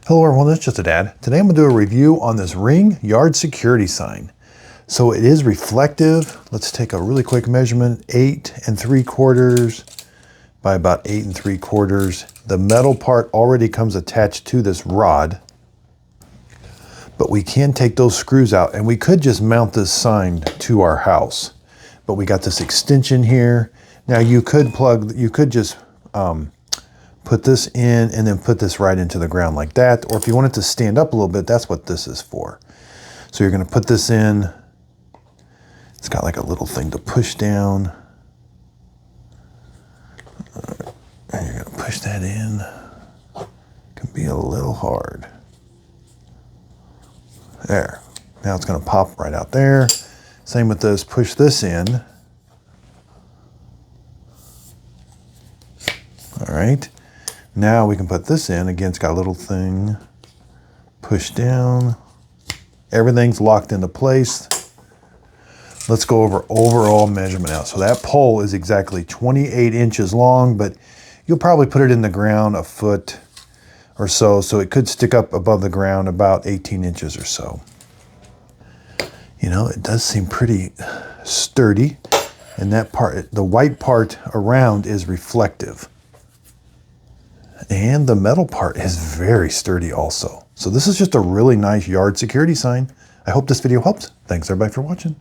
Hello everyone, it's Just a Dad. Today I'm going to do a review on this Ring yard security sign. So it is reflective. Let's take a really quick measurement, 8 3/4 by about 8 3/4. The metal part already comes attached to this rod, but we can take those screws out and we could just mount this sign to our house. But we got this extension here. Now you could just put this in and then put this right into the ground like that. Or if you want it to stand up a little bit, that's what this is for. So you're going to put this in. It's got like a little thing to push down. And you're going to push that in. It can be a little hard. There. Now it's going to pop right out there. Same with this. Push this in. All right. Now we can put this in. Again, it's got a little thing. Push down. Everything's locked into place. Let's go over overall measurement now. So that pole is exactly 28 inches long, but you'll probably put it in the ground a foot or so. So it could stick up above the ground about 18 inches or so. You know, it does seem pretty sturdy. And that part, the white part around is reflective. And the metal part is very sturdy also. So this is just a really nice yard security sign. I hope this video helped. Thanks everybody for watching.